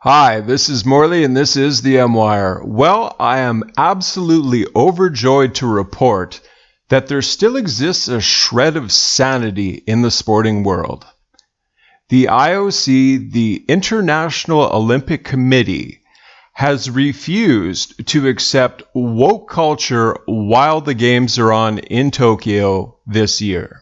Hi, this is Morley and this is the M-Wire. Well, I am absolutely overjoyed to report that there still exists a shred of sanity in the sporting world. The IOC, the International Olympic Committee, has refused to accept woke culture while the games are on in Tokyo this year.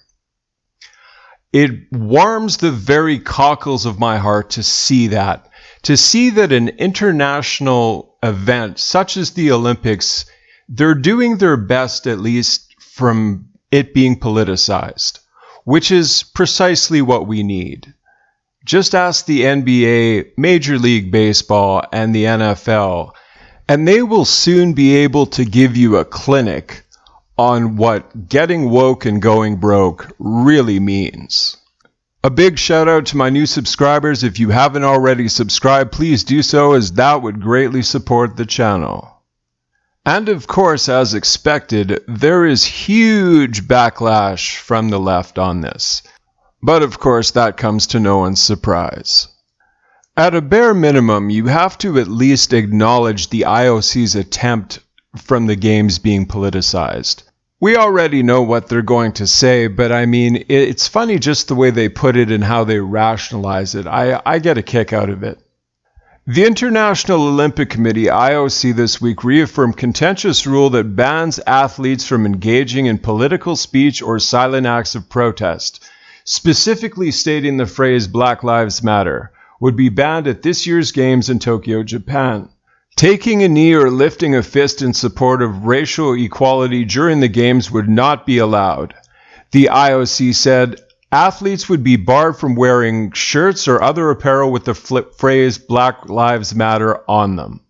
It warms the very cockles of my heart to see that. To see that an international event such as the Olympics, they're doing their best, at least from it being politicized, which is precisely what we need. Just ask the NBA, Major League Baseball, and the NFL, and they will soon be able to give you a clinic on what getting woke and going broke really means. A big shout out to my new subscribers. If you haven't already subscribed, please do so, as that would greatly support the channel. And of course, as expected, there is huge backlash from the left on this. But of course, that comes to no one's surprise. At a bare minimum, you have to at least acknowledge the IOC's attempt from the games being politicized. We already know what they're going to say, but I mean, it's funny just the way they put it and how they rationalize it. I get a kick out of it. The International Olympic Committee, IOC, this week reaffirmed contentious rule that bans athletes from engaging in political speech or silent acts of protest, specifically stating the phrase Black Lives Matter, would be banned at this year's Games in Tokyo, Japan. Taking a knee or lifting a fist in support of racial equality during the games would not be allowed. The IOC said athletes would be barred from wearing shirts or other apparel with the phrase Black Lives Matter on them.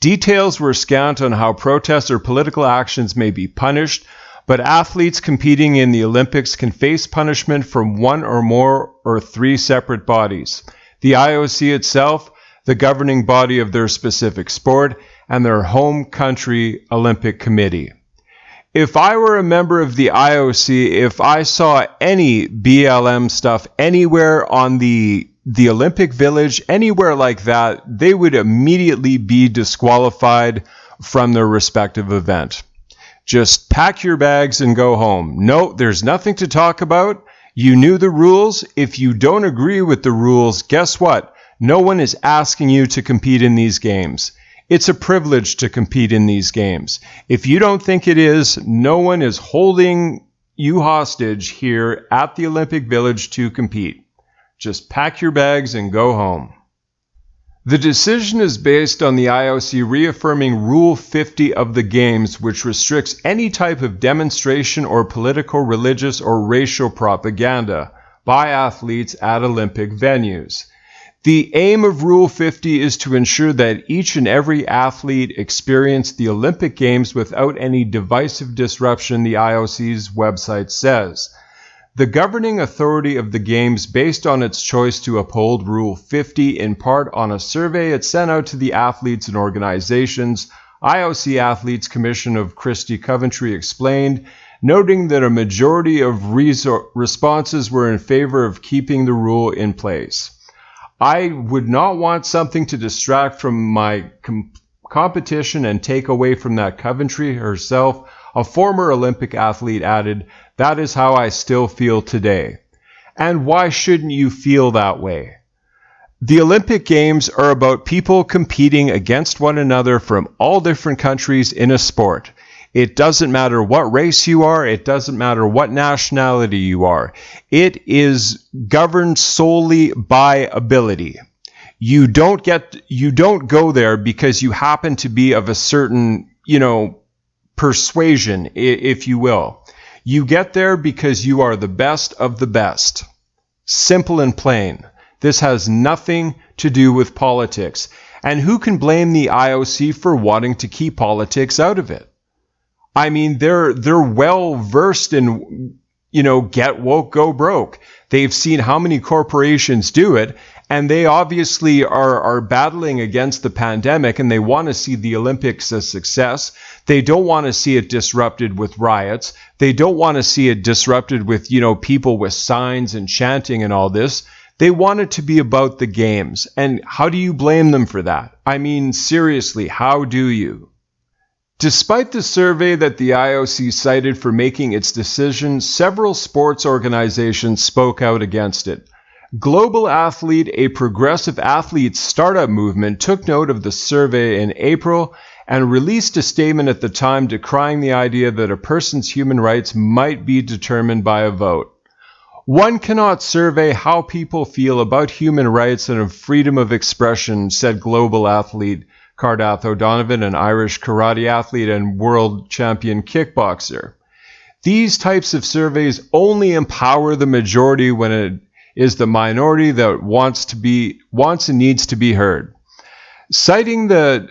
Details were scant on how protests or political actions may be punished, but athletes competing in the Olympics can face punishment from one or more or three separate bodies. The IOC itself, the governing body of their specific sport, and their home country Olympic Committee. If I were a member of the IOC, if I saw any BLM stuff anywhere on the Olympic Village, anywhere like that, they would immediately be disqualified from their respective event. Just pack your bags and go home. No, there's nothing to talk about. You knew the rules. If you don't agree with the rules, guess what? No one is asking you to compete in these games. It's a privilege to compete in these games. If you don't think it is, no one is holding you hostage here at the Olympic Village to compete. Just pack your bags and go home. The decision is based on the IOC reaffirming Rule 50 of the Games, which restricts any type of demonstration or political, religious, or racial propaganda by athletes at Olympic venues. The aim of Rule 50 is to ensure that each and every athlete experience the Olympic Games without any divisive disruption, the IOC's website says. The governing authority of the Games, based on its choice to uphold Rule 50 in part on a survey it sent out to the athletes and organizations, IOC Athletes Commission of Christy Coventry explained, noting that a majority of responses were in favor of keeping the rule in place. I would not want something to distract from my competition and take away from that. Coventry herself, a former Olympic athlete, added, "That is how I still feel today." And why shouldn't you feel that way? The Olympic Games are about people competing against one another from all different countries in a sport. It doesn't matter what race you are. It doesn't matter what nationality you are. It is governed solely by ability. You don't go there because you happen to be of a certain, persuasion, if you will. You get there because you are the best of the best. Simple and plain. This has nothing to do with politics. And who can blame the IOC for wanting to keep politics out of it? I mean, they're well versed in, get woke, go broke. They've seen how many corporations do it, and they obviously are battling against the pandemic, and they want to see the Olympics a success. They don't want to see it disrupted with riots. They don't want to see it disrupted with, people with signs and chanting and all this. They want it to be about the games. And how do you blame them for that? I mean, seriously, how do you? Despite the survey that the IOC cited for making its decision, several sports organizations spoke out against it. Global Athlete, a progressive athlete startup movement, took note of the survey in April and released a statement at the time decrying the idea that a person's human rights might be determined by a vote. One cannot survey how people feel about human rights and of freedom of expression, said Global Athlete Cardath O'Donovan, an Irish karate athlete and world champion kickboxer. These types of surveys only empower the majority when it is the minority that wants and needs to be heard. Citing the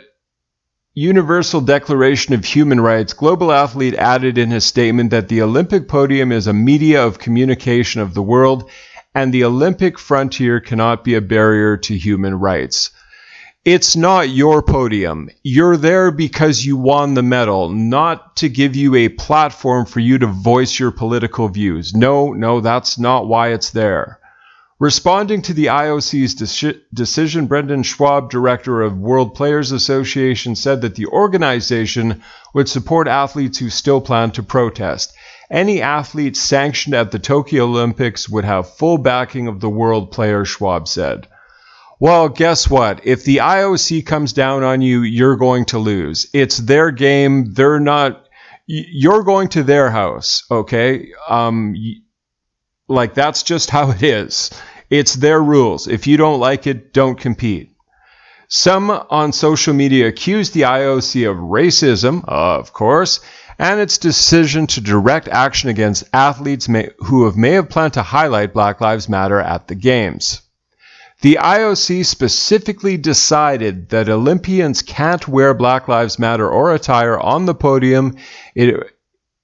Universal Declaration of Human Rights, Global Athlete added in his statement that the Olympic podium is a media of communication of the world, and the Olympic frontier cannot be a barrier to human rights. It's not your podium. You're there because you won the medal, not to give you a platform for you to voice your political views. No, that's not why it's there. Responding to the IOC's decision, Brendan Schwab, director of World Players Association, said that the organization would support athletes who still plan to protest. Any athlete sanctioned at the Tokyo Olympics would have full backing of the world player, Schwab said. Well, guess what? If the IOC comes down on you, you're going to lose. It's their game. You're going to their house, okay? Like, that's just how it is. It's their rules. If you don't like it, don't compete. Some on social media accused the IOC of racism, of course, and its decision to direct action against athletes who may have planned to highlight Black Lives Matter at the Games. The IOC specifically decided that Olympians can't wear Black Lives Matter or attire on the podium. It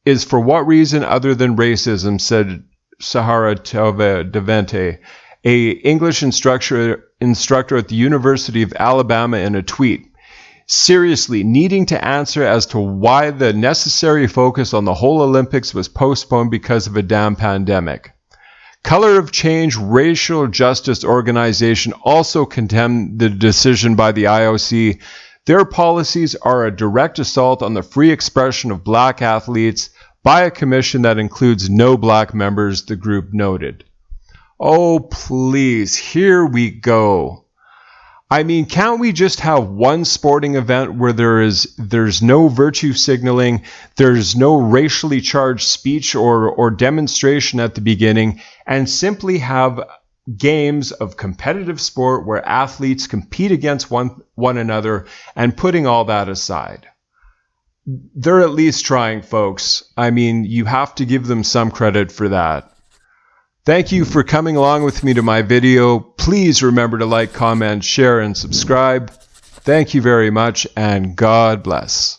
is for what reason other than racism, said Sahara Devente, a English instructor at the University of Alabama, in a tweet. Seriously, needing to answer as to why the necessary focus on the whole Olympics was postponed because of a damn pandemic. Color of Change Racial Justice Organization also condemned the decision by the IOC. Their policies are a direct assault on the free expression of black athletes by a commission that includes no black members, the group noted. Oh, please, here we go. I mean, can't we just have one sporting event where there's no virtue signaling, there's no racially charged speech or demonstration at the beginning, and simply have games of competitive sport where athletes compete against one another, and putting all that aside? They're at least trying, folks. I mean, you have to give them some credit for that. Thank you for coming along with me to my video. Please remember to like, comment, share, and subscribe. Thank you very much, and God bless.